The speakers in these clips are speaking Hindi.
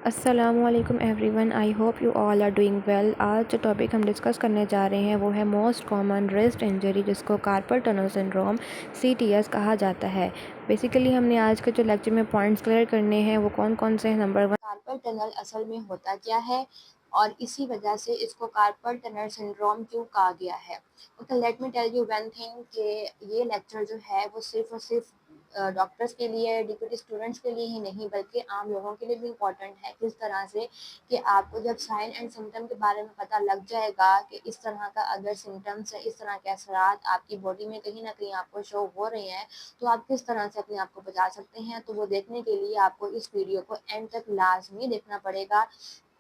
अस्सलामुअलैकुम everyone, I hope you all are doing well. आज जो टॉपिक हम डिस्कस करने जा रहे हैं वो है मोस्ट कॉमन रिस्ट इंजरी, जिसको कार्पल टनल सिंड्रोम CTS कहा जाता है। बेसिकली हमने आज के जो लेक्चर में पॉइंट्स क्लियर करने हैं वो कौन कौन से हैं। नंबर 1, कार्पल टनल असल में होता क्या है और इसी वजह से इसको कार्पल टनल सिंड्रोम क्यों कहा गया है। Okay, let me tell you one thing कि ये लेक्चर जो है वो सिर्फ और सिर्फ डॉक्टर्स के लिए, डिप्यूटी स्टूडेंट्स के लिए ही नहीं बल्कि आम लोगों के लिए भी इम्पोर्टेंट है। किस तरह से कि आपको जब साइन एंड सिम्टम के बारे में पता लग जाएगा कि इस तरह का अगर सिम्टम्स है, इस तरह के असरात आपकी बॉडी में कहीं ना कहीं आपको शो हो रहे हैं, तो आप किस तरह से अपने आप को बचा सकते हैं। तो वो देखने के लिए आपको इस वीडियो को एंड तक लाजमी देखना पड़ेगा,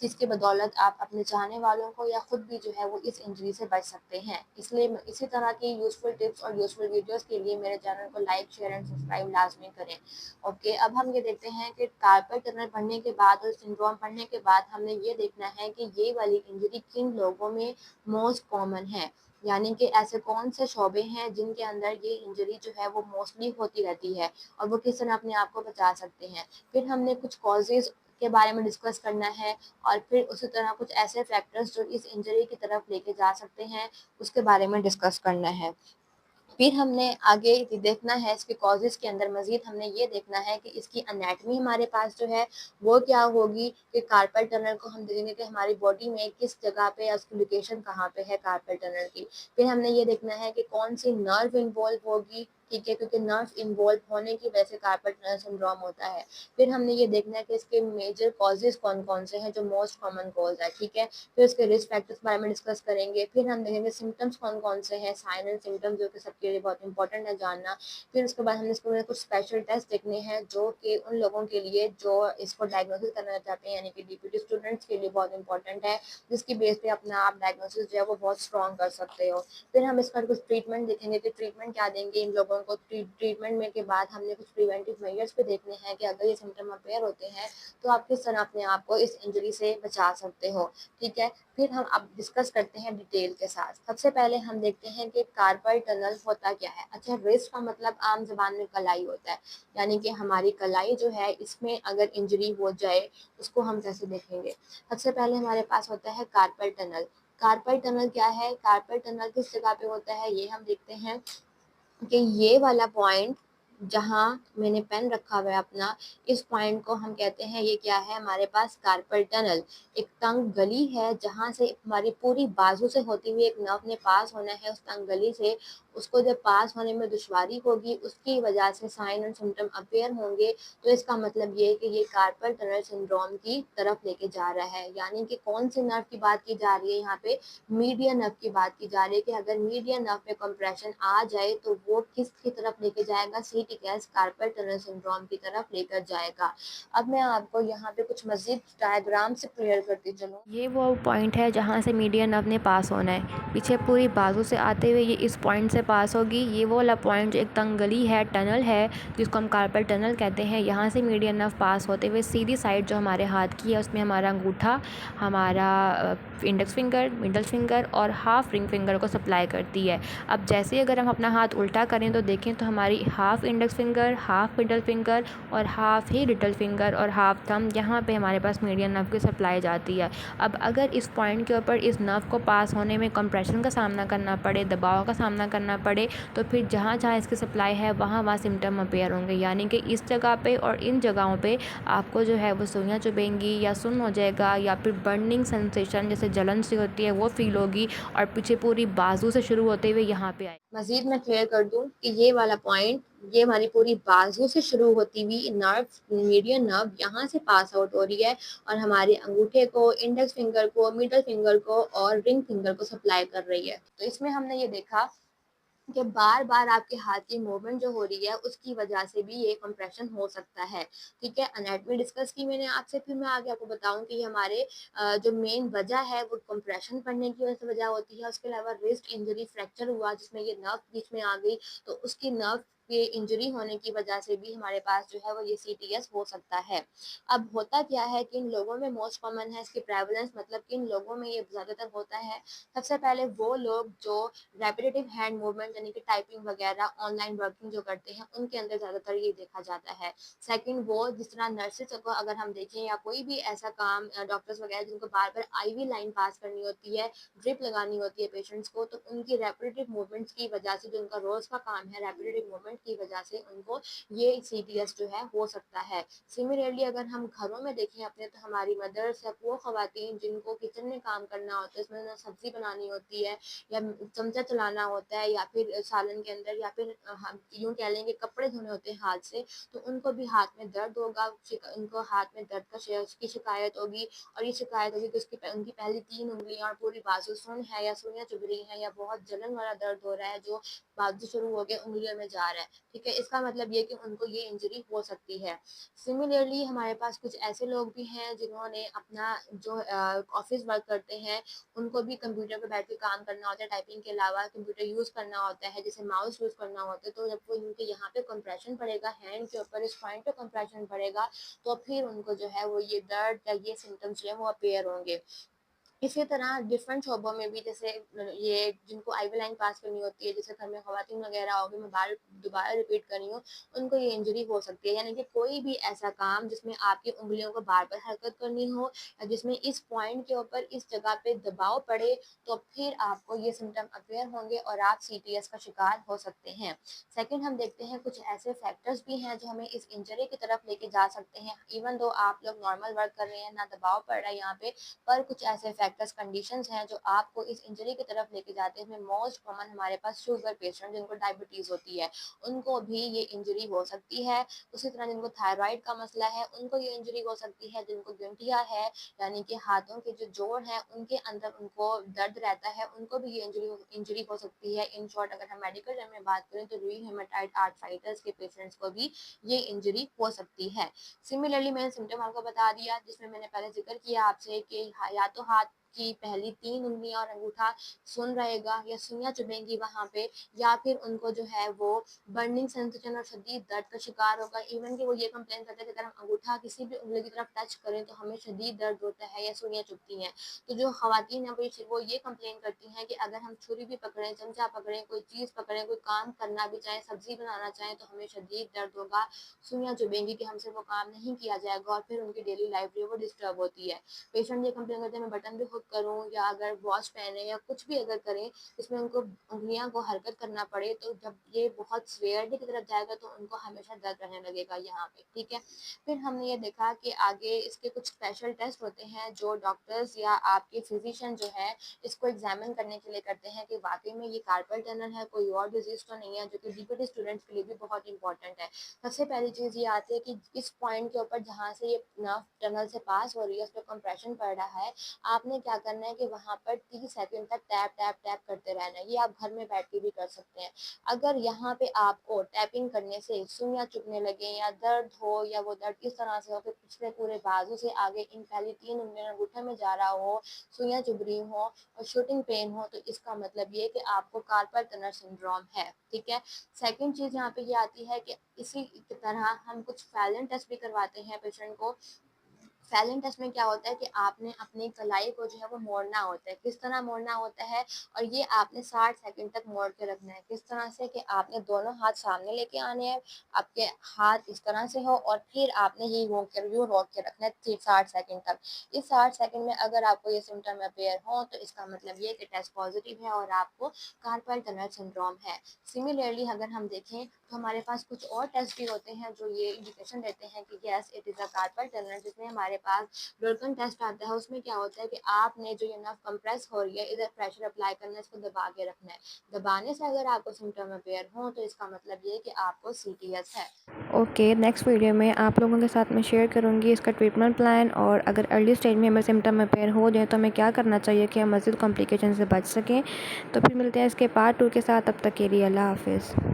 जिसके बदौलत आप अपने चाहने वालों को या खुद भी जो है वो इस इंजरी से बच सकते हैं। इसलिए इसी तरह की यूजफुल टिप्स और यूजफुल वीडियोस के लिए मेरे चैनल को लाइक, शेयर एंड सब्सक्राइब लाजमी करें। ओके, अब हम ये देखते हैं कि कार्पल टनल पढ़ने के बाद और सिंड्रोम पढ़ने के बाद हमने ये देखना है कि ये वाली इंजरी किन लोगों में मोस्ट कॉमन है, यानी कि ऐसे कौन से शोबे हैं जिनके अंदर ये इंजरी जो है वो मोस्टली होती रहती है और वो किस तरह अपने आप को बचा सकते हैं। फिर हमने कुछ कॉजेज के बारे में डिस्कस करना है और फिर उसी तरह कुछ ऐसे फैक्टर्स जो इस इंजरी की तरफ लेके जा सकते हैं उसके बारे में डिस्कस करना है। फिर हमने आगे देखना है इसके कॉजेज के अंदर मजीद हमने ये देखना है कि इसकी अनेटमी हमारे पास जो है वो क्या होगी, कि कार्पल टनल को हम देखेंगे कि हमारी बॉडी में किस जगह पे या उसकी लोकेशन कहाँ पे है कार्पल टनल की। फिर हमने ये देखना है कि कौन सी नर्व इन्वॉल्व होगी, ठीक है, क्योंकि नर्व इन्वॉल्व होने की वजह से कार्पल टनल सिंड्रोम होता है। फिर हमने ये देखना है कि इसके मेजर कॉजेज कौन कौन से हैं जो मोस्ट कॉमन कॉज है, ठीक है। फिर उसके रिस्क फैक्टर्स के बारे में डिस्कस करेंगे। फिर हम देखेंगे सिम्टम्स कौन कौन से हैं, साइन एंड सिम्टम्स जो कि सबके लिए बहुत इंपॉर्टेंट है जानना। फिर उसके बाद हमने इसके कुछ स्पेशल टेस्ट देखने हैं जो कि उन लोगों के लिए जो इसको डायग्नोसिस करना चाहते हैं, यानी कि डिप्यूटी स्टूडेंट्स के लिए बहुत इंपॉर्टेंट है, जिसकी बेस पे अपना आप डायग्नोसिस जो है वो बहुत स्ट्रॉन्ग कर सकते हो। फिर हम इसका कुछ ट्रीटमेंट देखेंगे कि ट्रीटमेंट क्या देंगे इन लोगों को। ट्रीटमेंट में के बाद हमने कुछ प्रिवेंटिव मेजर्स पे देखने हैं कि अगर ये सिम्टम अपेयर होते हैं तो आप किस तरह अपने आप को इस इंजरी से बचा सकते हो, ठीक है। फिर हम अब डिस्कस करते हैं डिटेल के साथ। सबसे पहले हम देखते हैं कि कार्पल टनल होता क्या है। अच्छा, रिस्ट का मतलब आम जबान में कलाई होता है, यानी कि हमारी कलाई जो है इसमें अगर इंजरी हो जाए उसको हम कैसे देखेंगे। सबसे पहले हमारे पास होता है कार्पल टनल। कार्पल टनल क्या है, कार्पल टनल किस जगह पे होता है ये हम देखते हैं कि ये वाला पॉइंट जहाँ मैंने पेन रखा हुआ है अपना, इस पॉइंट को हम कहते हैं ये क्या है हमारे पास कार्पल टनल। एक तंग गली है जहाँ से हमारी पूरी बाजू से होती हुई एक नर्व ने पास होना है उस तंग गली से। उसको जब पास होने में दुश्वारी होगी उसकी वजह से साइन और सिम्टम अपेयर होंगे, तो इसका मतलब ये है कि ये कार्पल टनल सिंड्रोम की तरफ लेके जा रहा है। यानी कि कौन से नर्व की बात की जा रही है यहाँ पे, मीडियन नर्व की बात की जा रही है कि अगर मीडियन नर्व पे कंप्रेशन आ जाए तो वो किसकी तरफ लेके जाएगा, CTS कार्पल टनल सिंड्रोम की तरफ लेकर जाएगा। अब मैं आपको यहाँ पे कुछ मजीद डायग्राम से क्लियर करती चलूँ। ये वो पॉइंट है जहाँ से मीडियन नर्व ने पास होना है। पीछे पूरी बाजू से आते हुए ये इस पॉइंट से पास होगी। ये वो वाला पॉइंट जो एक तंग गली है, टनल है, जिसको हम कार्पल टनल कहते हैं। यहाँ से मीडियन नर्व पास होते हुए सीधी साइड जो हमारे हाथ की है उसमें हमारा अंगूठा, हमारा इंडेक्स फिंगर, मिडल फिंगर और हाफ रिंग फिंगर को सप्लाई करती है। अब जैसे ही अगर हम अपना हाथ उल्टा करें तो देखें तो हमारी half index finger, half middle finger और हाफ ही लिटल फिंगर और हाफ थंब, यहाँ पे हमारे पास मीडियन नर्व की सप्लाई जाती है। अब अगर इस पॉइंट के ऊपर इस नर्व को पास होने में कंप्रेशन का सामना करना पड़े, दबाव का सामना करना पड़े, तो फिर जहाँ जहाँ इसकी सप्लाई है वहाँ वहाँ सिम्टम अपेयर होंगे। यानी कि इस जगह पे और इन जगहों पे आपको जो है वो सुइयाँ चुभेंगी या सुन्न हो जाएगा या फिर बर्निंग सेंसेशन जैसे जलन सी होती है वो फील होगी और पीछे पूरी बाजू से शुरू होते हुए यहाँ पे आए। मजीद मैं क्लियर कर दूं कि ये वाला पॉइंट, ये हमारी पूरी बाजू से शुरू होती हुई नर्व, मीडियन नर्व यहाँ से पास आउट हो रही है और हमारे अंगूठे को, इंडेक्स फिंगर को, मिडल फिंगर को और रिंग फिंगर को सप्लाई कर रही है। तो इसमें हमने ये देखा कि बार बार आपके हाथ की मूवमेंट जो हो रही है उसकी वजह से भी ये कंप्रेशन हो सकता है, ठीक है। एनाटॉमी डिस्कस की मैंने आपसे, फिर मैं आगे आपको बताऊं कि हमारे जो मेन वजह है वो कंप्रेशन पड़ने की वजह से वजह होती है। उसके अलावा रिस्ट इंजरी, फ्रैक्चर हुआ जिसमें ये नर्व बीच में आ गई तो उसकी नर्व ये इंजरी होने की वजह से भी हमारे पास जो है वो ये CTS हो सकता है। अब होता क्या है कि इन लोगों में मोस्ट कॉमन है इसकी प्रेवलेंस, मतलब कि इन लोगों में ये ज़्यादातर होता है। सबसे पहले वो लोग जो रेपिटेटिव हैंड मूवमेंट यानी कि टाइपिंग वगैरह ऑनलाइन वर्किंग जो करते हैं उनके अंदर ज़्यादातर ये देखा जाता है। सेकंड, वो जिस तरह नर्सेज को अगर हम देखें या कोई भी ऐसा काम डॉक्टर्स वगैरह जिनको बार बार IV लाइन पास करनी होती है, ड्रिप लगानी होती है पेशेंट्स को, तो उनकी रेपिटेटिव मूवमेंट्स की वजह से जो उनका रोज का काम है रेपिटेटिव मूवमेंट की वजह से उनको ये CTS जो है हो सकता है। सिमिलरली अगर हम घरों में देखें अपने, तो हमारी मदर्स या वो खवातीन जिनको किचन में काम करना होता है, इसमें सब्जी बनानी होती है या चमचा चलाना होता है या फिर सालन के अंदर, या फिर हम यूँ कह लेंगे कपड़े धोने होते हैं हाथ से, तो उनको भी हाथ में दर्द होगा, उनको हाथ में दर्द की शिकायत होगी, और ये शिकायत होगी कि उनकी पहली 3 उँगलियाँ और पूरी बाजू सुन्न है या सुइयाँ चुभ रही हैं या बहुत जलन वाला दर्द हो रहा है जो बाजू शुरू हो के उँगलियों में जा रहा है। ठीक है, इसका मतलब ये कि उनको ये इंजरी हो सकती है। सिमिलरली हमारे पास कुछ ऐसे लोग भी हैं जिन्होंने अपना जो ऑफिस वर्क करते हैं, उनको भी कंप्यूटर पे बैठ के काम करना होता है, टाइपिंग के अलावा कंप्यूटर यूज़ करना होता है, जैसे माउस यूज़ करना होता है, तो जब वो उनके यहाँ पे कंप्रेशन पड़ेगा, हैंड के ऊपर इस पॉइंट पे कंप्रेशन पड़ेगा, तो फिर उनको जो है वो ये दर्द या ये सिम्टम्स जो है वो अपीयर होंगे। इसी तरह डिफरेंट शोबों में भी, जैसे ये जिनको IV लाइन पास करनी होती है, जैसे घर में खवातीन वगैरह होगी, मैं बार दोबारा रिपीट कर रही हूँ, उनको ये इंजरी हो सकती है। यानी कि कोई भी ऐसा काम जिसमें आपकी उँगलियों को बार-बार हरकत करनी हो या जिसमें इस पॉइंट के ऊपर इस जगह पे दबाव पड़े, तो फिर आपको ये सिम्पटम अपीयर होंगे और आप CTS का शिकार हो सकते हैं। सेकंड, हम देखते हैं कुछ ऐसे फैक्टर्स भी हैं जो हमें इस इंजरी की तरफ लेके जा सकते हैं। इवन दो आप लोग नॉर्मल वर्क कर रहे हैं, ना दबाव पड़ रहा है यहाँ पे, पर कुछ ऐसे फैक्टर्स कंडीशंस हैं जो आपको इस इंजरी की तरफ लेके जाते हैं। मोस्ट कॉमन हमारे पास शुगर पेशेंट जिनको डायबिटीज़ होती है, उनको भी ये इंजरी हो सकती है। उसी तरह जिनको थायराइड का मसला है उनको ये इंजरी हो सकती है। जिनको गंठिया है यानी कि हाथों के जो जोड़ हैं उनके अंदर उनको दर्द रहता है, उनको भी ये इंजरी हो सकती है। इन शॉर्ट अगर हम मेडिकल टर्म में बात करें तो रूमेटाइड आर्थराइटिस के पेशेंट्स को भी ये इंजरी हो सकती है। सिमिलरली मैंने सिम्टम आपको बता दिया, जिसमें मैंने पहले जिक्र किया आपसे कि या तो हाथ की पहली 3 उँगलियाँ और अंगूठा सुन्न रहेगा या सुइयाँ चुभेंगी वहाँ पे, या फिर उनको जो है वो बर्निंग सेंसेशन और शदीद दर्द का शिकार होगा। इवन कि वो ये कंप्लेन करते हैं कि अगर हम अंगूठा किसी भी उँगली की तरफ टच करें तो हमें शदीद दर्द होता है या सुइयाँ चुभती हैं। तो जो ख़वातीन हैं वो ये कंप्लेन करती हैं कि अगर हम छुरी भी पकड़ें, चमचा पकड़ें, कोई चीज़ पकड़ें, कोई काम करना भी चाहें, सब्ज़ी बनाना चाहें, तो हमें शदीद दर्द होगा, सुइयाँ चुभेंगी कि हमसे वो काम नहीं किया जाएगा और फिर उनकी डेली लाइफ जो है वो डिस्टर्ब होती है। पेशेंट ये कंप्लेन करते हैं मैं बटन भी हुक करूँ या अगर वॉच पहने या कुछ भी अगर करें जिसमें उनको उँगलियाँ को हरकत करना पड़े, तो जब ये बहुत सीवियरिटी की तरफ जाएगा तो उनको हमेशा दर्द रहने लगेगा यहाँ पे। ठीक है, फिर हमने ये देखा कि आगे इसके कुछ स्पेशल टेस्ट होते हैं जो डॉक्टर्स या आपके फिजिशियन जो है इसको एग्जामिन करने के लिए करते हैं कि वाकई में ये कार्पल टनल है, कोई और डिजीज तो नहीं है, जो कि DPT स्टूडेंट्स के लिए भी बहुत इंपॉर्टेंट है। सबसे पहली चीज़ ये आती है कि इस पॉइंट के ऊपर जहाँ से ये नर्व टनल से पास हो रही है, उस पर कंप्रेशन पड़ रहा है, आपने क्या करना है कि वहाँ पर 30 सेकंड तक टैप टैप टैप करते रहना है। ये आप घर में बैठ के भी कर सकते हैं। अगर यहाँ पे आपको टैपिंग करने से सुइयाँ चुभने लगे या दर्द हो, या वो दर्द इस तरह से हो कि पिछले पूरे बाजू से आगे इन पहली 3 उंगलियों अंगूठे में जा रहा हो, सुइयाँ चुभ रही हो और शूटिंग पेन हो, तो इसका मतलब ये कि आपको कार्पल टनल सिंड्रोम है। ठीक है, सेकंड चीज़ यहाँ पे ये आती है कि इसी की तरह हम कुछ फैलन टेस्ट भी करवाते हैं पेशेंट को। फैलन टेस्ट में क्या होता है कि आपने अपनी कलाई को जो है वो मोड़ना होता है। किस तरह मोड़ना होता है, और ये आपने 60 सेकंड तक मोड़ के रखना है। किस तरह से कि आपने दोनों हाथ सामने लेके आने हैं, आपके हाथ इस तरह से हो और फिर आपने ये यूँ रोक के रखना है 60 सेकंड तक। इस 60 सेकंड में अगर आपको ये सिम्टम अपीयर हो तो इसका मतलब ये कि टेस्ट पॉजिटिव है और आपको कार्पल टनल सिंड्रोम है। सिमिलरली अगर हम देखें तो हमारे पास कुछ और टेस्ट भी होते हैं जो ये इंडिकेशन देते हैं कि yes it is a carpal tunnel, जिसमें हमारे पास डोर्कन टेस्ट आता है। उसमें क्या होता है कि आपने जो ये नर्व कंप्रेस हो रही है, इधर प्रेशर अप्लाई करना है, इसको दबा के रखना है। दबाने से अगर आपको सिम्टम अपीयर हो तो इसका मतलब ये है कि आपको CTS है। ओके, नेक्स्ट वीडियो में आप लोगों के साथ मैं शेयर करूँगी इसका ट्रीटमेंट प्लान, और अगर अर्ली स्टेज में हमें सिम्टम अपीयर हो जाए तो हमें क्या करना चाहिए कि हम मज़ीद कॉम्प्लिकेशन से बच सकें। तो फिर मिलते हैं इसके पार्ट 2 के साथ, तब तक के लिए अल्लाह हाफ़िज़।